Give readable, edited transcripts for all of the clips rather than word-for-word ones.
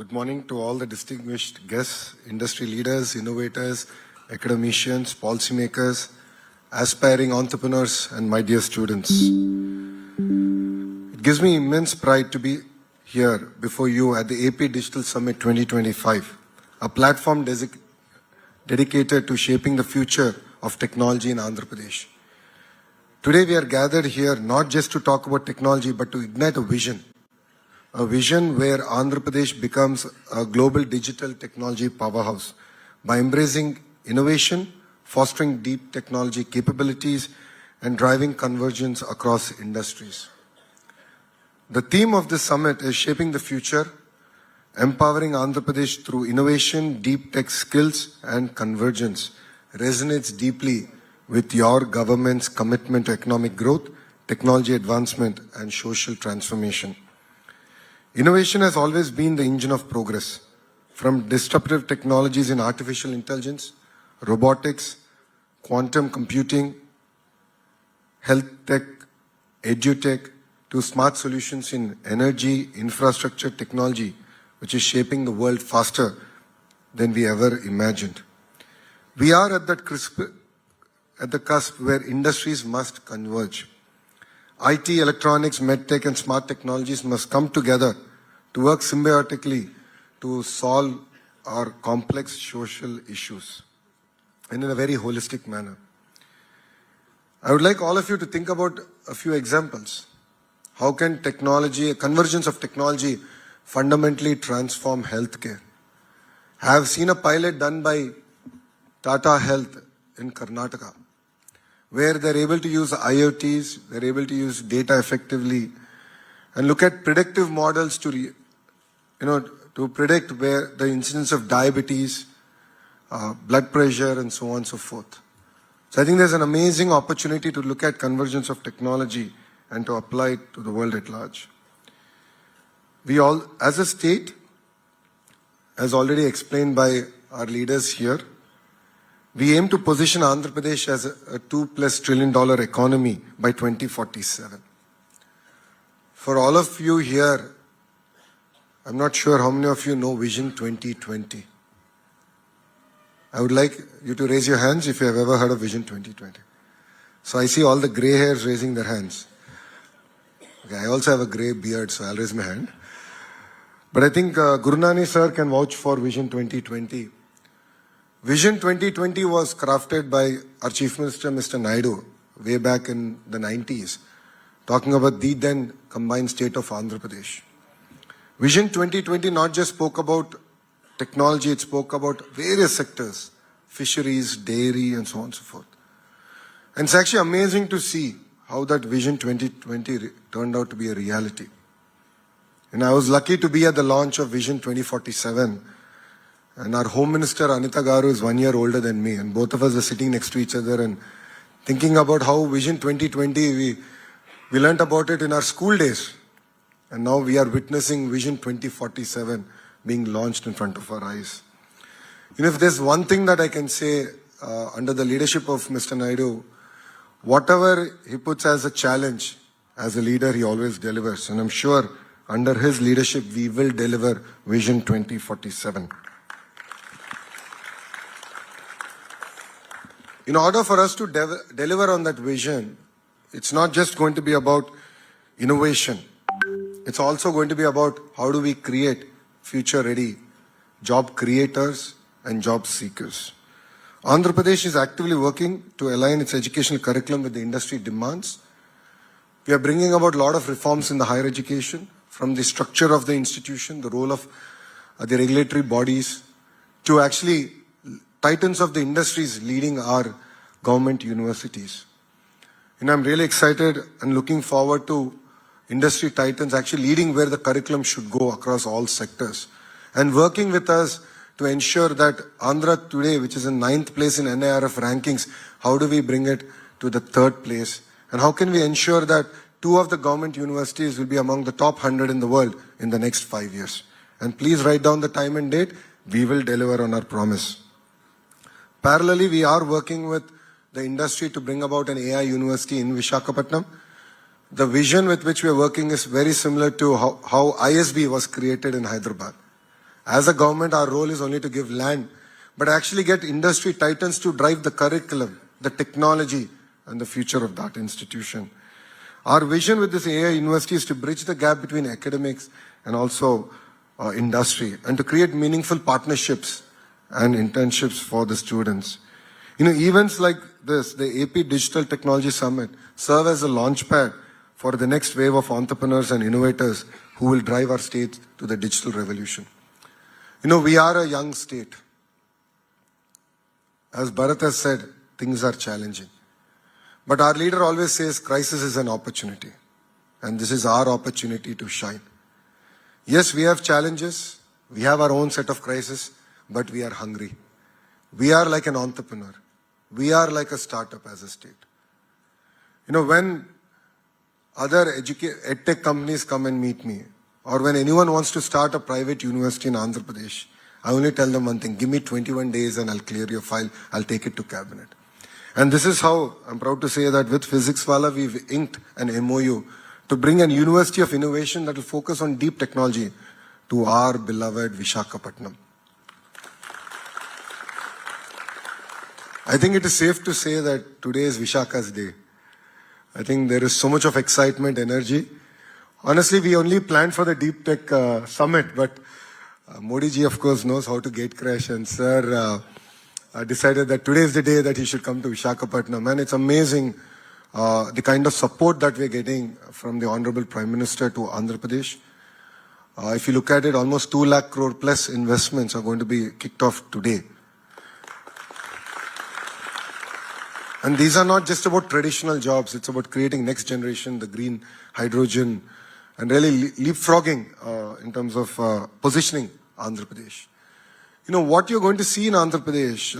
Good morning to all the distinguished guests, industry leaders, innovators, academicians, policymakers, aspiring entrepreneurs, and my dear students. It gives me immense pride to be here before you at the AP Digital Summit 2025, a platform dedicated to shaping the future of technology in Andhra Pradesh. Today we are gathered here not just to talk about technology, but to ignite a vision where Andhra Pradesh becomes a global digital technology powerhouse by embracing innovation, fostering deep technology capabilities, and driving convergence across industries. The theme of this summit is Shaping the Future, empowering Andhra Pradesh through innovation, deep tech skills, and convergence resonates deeply with your government's commitment to economic growth, technology advancement, and social transformation. Innovation has always been the engine of progress, from disruptive technologies in artificial intelligence, robotics, quantum computing, health tech, edutech, to smart solutions in energy, infrastructure, technology, which is shaping the world faster than we ever imagined. We are at the cusp where industries must converge. IT, electronics, medtech, and smart technologies must come together to work symbiotically to solve our complex social issues and in a very holistic manner. I would like all of you to think about a few examples. How can technology, a convergence of technology, fundamentally transform healthcare? I have seen a pilot done by Tata Health in Karnataka, where they're able to use IoTs, they're able to use data effectively, and look at predictive models to predict where the incidence of diabetes, blood pressure, and so on and so forth. So I think there's an amazing opportunity to look at convergence of technology and to apply it to the world at large. We all, as a state, as already explained by our leaders here, we aim to position Andhra Pradesh as a $2+ trillion economy by 2047. For all of you here, I'm not sure how many of you know Vision 2020. I would like you to raise your hands if you have ever heard of Vision 2020. So I see all the gray hairs raising their hands. Okay, I also have a gray beard, so I'll raise my hand. But I think Gurunani sir can vouch for Vision 2020. Vision 2020 was crafted by our Chief Minister, Mr. Naidu, way back in the 90s, talking about the then combined state of Andhra Pradesh. Vision 2020 not just spoke about technology, it spoke about various sectors, fisheries, dairy, and so on and so forth. And it's actually amazing to see how that Vision 2020 turned out to be a reality. And I was lucky to be at the launch of Vision 2047. And our Home Minister, Anita Garu, is 1 year older than me. And both of us are sitting next to each other and thinking about how Vision 2020, we learned about it in our school days. And now we are witnessing Vision 2047 being launched in front of our eyes. If there's one thing that I can say under the leadership of Mr. Naidu, whatever he puts as a challenge, as a leader, he always delivers. And I'm sure under his leadership, we will deliver Vision 2047. In order for us to deliver on that vision, it's not just going to be about innovation. It's also going to be about how do we create future-ready job creators and job seekers. Andhra Pradesh is actively working to align its educational curriculum with the industry demands. We are bringing about a lot of reforms in the higher education, from the structure of the institution, the role of the regulatory bodies, to actually titans of the industries leading our government universities. And I'm really excited and looking forward to industry titans actually leading where the curriculum should go across all sectors and working with us to ensure that Andhra today, which is in 9th place in NIRF rankings, how do we bring it to the 3rd place? And how can we ensure that 2 of the government universities will be among the top 100 in the world in the next 5 years? And please write down the time and date. We will deliver on our promise. Parallelly, we are working with the industry to bring about an AI university in Visakhapatnam. The vision with which we are working is very similar to how ISB was created in Hyderabad. As a government, our role is only to give land, but actually get industry titans to drive the curriculum, the technology, and the future of that institution. Our vision with this AI university is to bridge the gap between academics and also industry, and to create meaningful partnerships and internships for the students. Events like this, the AP Digital Technology Summit, serve as a launchpad for the next wave of entrepreneurs and innovators who will drive our state to the digital revolution. We are a young state. As Bharat has said, things are challenging. But our leader always says crisis is an opportunity. And this is our opportunity to shine. Yes, we have challenges. We have our own set of crises, but we are hungry. We are like an entrepreneur. We are like a startup as a state. When other edtech companies come and meet me, or when anyone wants to start a private university in Andhra Pradesh, I only tell them one thing: give me 21 days and I'll clear your file, I'll take it to cabinet. And this is how I'm proud to say that with Physics Wala, we've inked an MOU to bring an university of innovation that will focus on deep technology to our beloved Visakhapatnam. I think it is safe to say that today is Vishakha's day. I think there is so much of excitement, energy. Honestly, we only planned for the Deep Tech Summit, but Modi ji, of course, knows how to gate crash, and sir decided that today is the day that he should come to Visakhapatnam. And it's amazing the kind of support that we're getting from the Honorable Prime Minister to Andhra Pradesh. If you look at it, almost 2 lakh crore plus investments are going to be kicked off today. And these are not just about traditional jobs. It's about creating next generation, the green hydrogen, and really leapfrogging in terms of positioning Andhra Pradesh. What you're going to see in Andhra Pradesh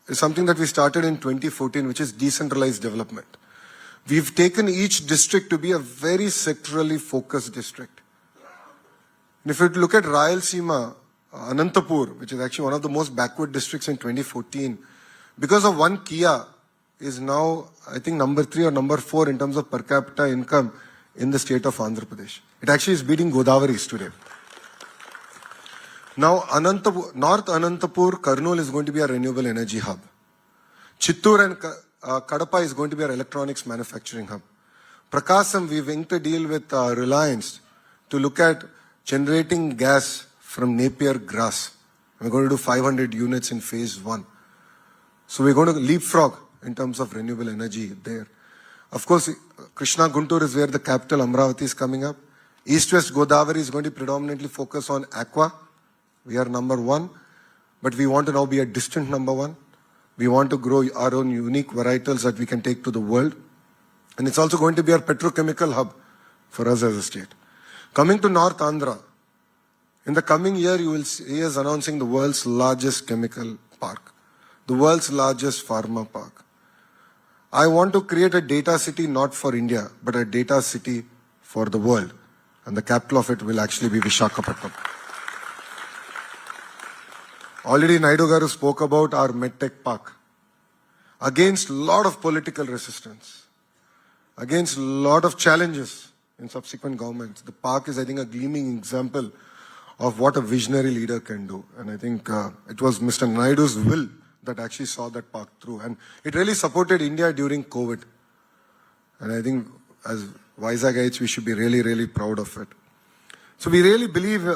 is something that we started in 2014, which is decentralized development. We've taken each district to be a very sectorally focused district. And if you look at Rayalaseema, Anantapur, which is actually one of the most backward districts in 2014, because of one Kia, is now, I think, number 3 or number 4 in terms of per capita income in the state of Andhra Pradesh. It actually is beating Godavari's today. Now, North Anantapur, Kurnool is going to be a renewable energy hub. Chittoor and Kadapa is going to be our electronics manufacturing hub. Prakasam, we've inked a deal with Reliance to look at generating gas from Napier grass. We're going to do 500 units in phase 1. So we're going to leapfrog in terms of renewable energy there. Of course, Krishna Guntur is where the capital Amravati is coming up. East-West Godavari is going to predominantly focus on aqua. We are number 1, but we want to now be a distant number 1. We want to grow our own unique varietals that we can take to the world. And it's also going to be our petrochemical hub for us as a state. Coming to North Andhra, in the coming year, you will see us announcing the world's largest chemical park, the world's largest pharma park. I want to create a data city not for India, but a data city for the world. And the capital of it will actually be Visakhapatnam. Already Naidu Garu spoke about our MedTech Park. Against a lot of political resistance, against a lot of challenges in subsequent governments, the park is, I think, a gleaming example of what a visionary leader can do. And I think it was Mr. Naidu's will that actually saw that park through. And it really supported India during COVID. And I think as Visakhaites, we should be really, really proud of it. So we really believe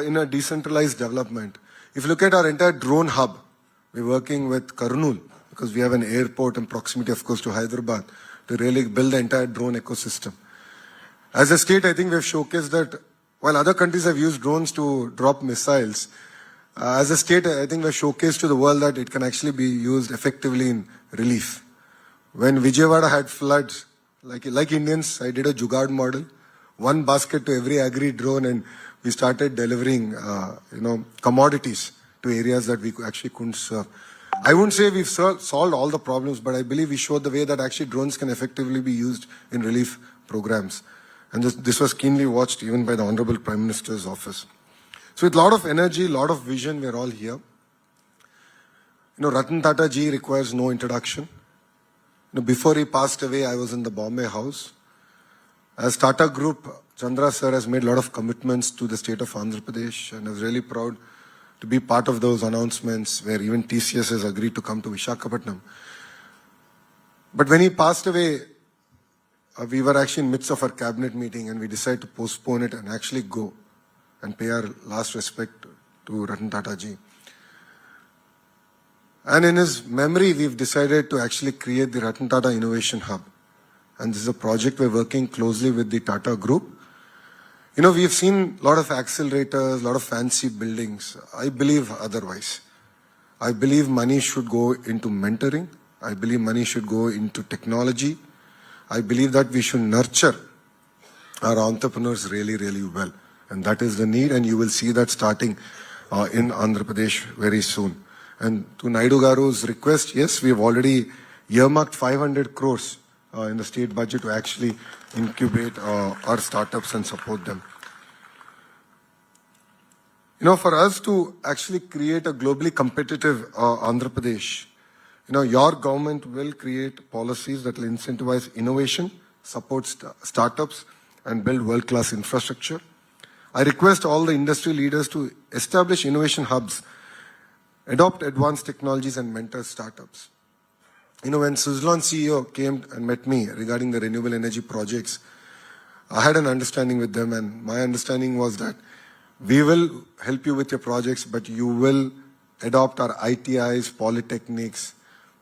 in a decentralized development. If you look at our entire drone hub, we're working with Kurnool, because we have an airport and proximity, of course, to Hyderabad, to really build the entire drone ecosystem. As a state, I think we've showcased that while other countries have used drones to drop missiles, as a state, I think we've showcased to the world that it can actually be used effectively in relief. When Vijayawada had floods, like Indians, I did a Jugaad model, 1 basket to every agri drone, and we started delivering, commodities to areas that we actually couldn't serve. I wouldn't say we've solved all the problems, but I believe we showed the way that actually drones can effectively be used in relief programs. And this was keenly watched even by the Honorable Prime Minister's office. So with a lot of energy, a lot of vision, we're all here. Ratan Tata ji requires no introduction. Before he passed away, I was in the Bombay House. As Tata Group, Chandra sir has made a lot of commitments to the state of Andhra Pradesh and is really proud to be part of those announcements where even TCS has agreed to come to Visakhapatnam. But when he passed away, we were actually in midst of our cabinet meeting and we decided to postpone it and actually go and pay our last respect to Ratan Tata ji. And in his memory, we've decided to actually create the Ratan Tata Innovation Hub. And this is a project we're working closely with the Tata Group. You know, we've seen a lot of accelerators, a lot of fancy buildings. I believe otherwise. I believe money should go into mentoring. I believe money should go into technology. I believe that we should nurture our entrepreneurs really, really well. And that is the need, and you will see that starting in Andhra Pradesh very soon. And to Naidu Garu's request, yes, we have already earmarked 500 crores in the state budget to actually incubate our startups and support them. You know, for us to actually create a globally competitive Andhra Pradesh, you know, your government will create policies that will incentivize innovation, support startups, and build world-class infrastructure. I request all the industry leaders to establish innovation hubs, adopt advanced technologies, and mentor startups. You know, when Suzlon CEO came and met me regarding the renewable energy projects, I had an understanding with them, and my understanding was that we will help you with your projects, but you will adopt our ITIs, polytechnics,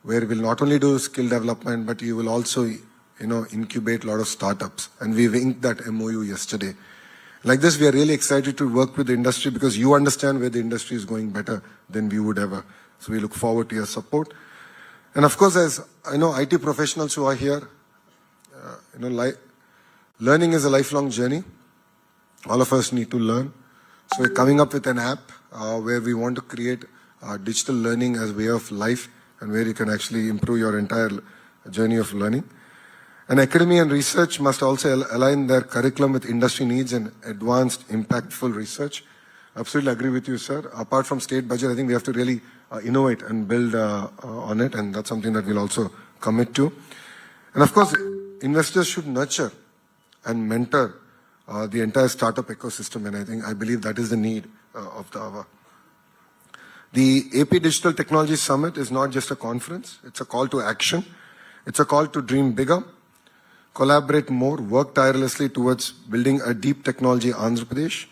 where we'll not only do skill development, but you will also, you know, incubate a lot of startups. And we've inked that MOU yesterday. Like this, we are really excited to work with the industry because you understand where the industry is going better than we would ever. So we look forward to your support. And of course, as I know, IT professionals who are here, you know, learning is a lifelong journey. All of us need to learn. So we're coming up with an app where we want to create digital learning as a way of life and where you can actually improve your entire journey of learning. And academia and research must also align their curriculum with industry needs and advanced, impactful research. Absolutely agree with you, sir. Apart from state budget, I think we have to really innovate and build on it, and that's something that we'll also commit to. And of course, investors should nurture and mentor the entire startup ecosystem, and I believe that is the need of the hour. The AP Digital Technology Summit is not just a conference, it's a call to action. It's a call to dream bigger, collaborate more, work tirelessly towards building a deep technology Andhra Pradesh.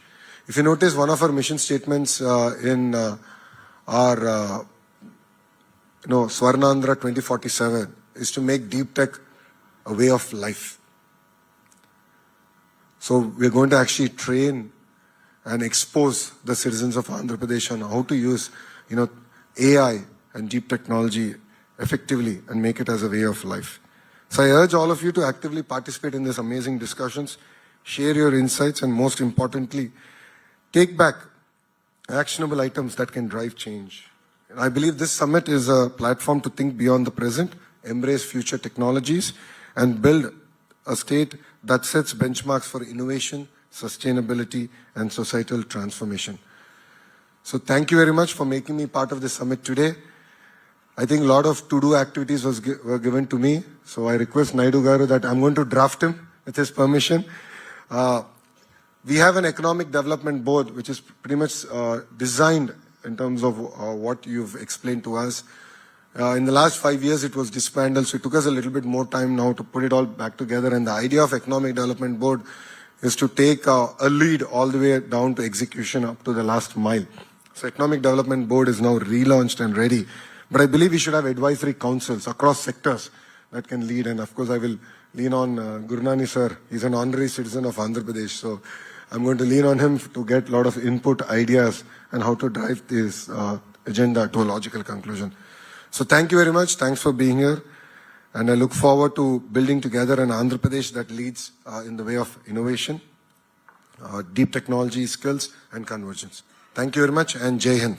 If you notice, one of our mission statements in our Swarnandhra 2047 is to make deep tech a way of life. So we're going to actually train and expose the citizens of Andhra Pradesh on how to use, you know, AI and deep technology effectively and make it as a way of life. So I urge all of you to actively participate in these amazing discussions, share your insights, and most importantly, take back actionable items that can drive change. And I believe this summit is a platform to think beyond the present, embrace future technologies, and build a state that sets benchmarks for innovation, sustainability, and societal transformation. So thank you very much for making me part of this summit today. I think a lot of to-do activities were given to me. So I request Naidu Garu that I'm going to draft him with his permission. We have an economic development board which is pretty much designed in terms of what you've explained to us. In the last 5 years, it was disbanded, so it took us a little bit more time now to put it all back together. And the idea of Economic Development Board is to take a lead all the way down to execution up to the last mile. So Economic Development Board is now relaunched and ready. But I believe we should have advisory councils across sectors that can lead. And of course, I will lean on Gurnani sir. He's an honorary citizen of Andhra Pradesh. So I'm going to lean on him to get a lot of input, ideas, and how to drive this agenda to a logical conclusion. So thank you very much. Thanks for being here. And I look forward to building together an Andhra Pradesh that leads in the way of innovation, deep technology skills, and convergence. Thank you very much, and Jai Hind.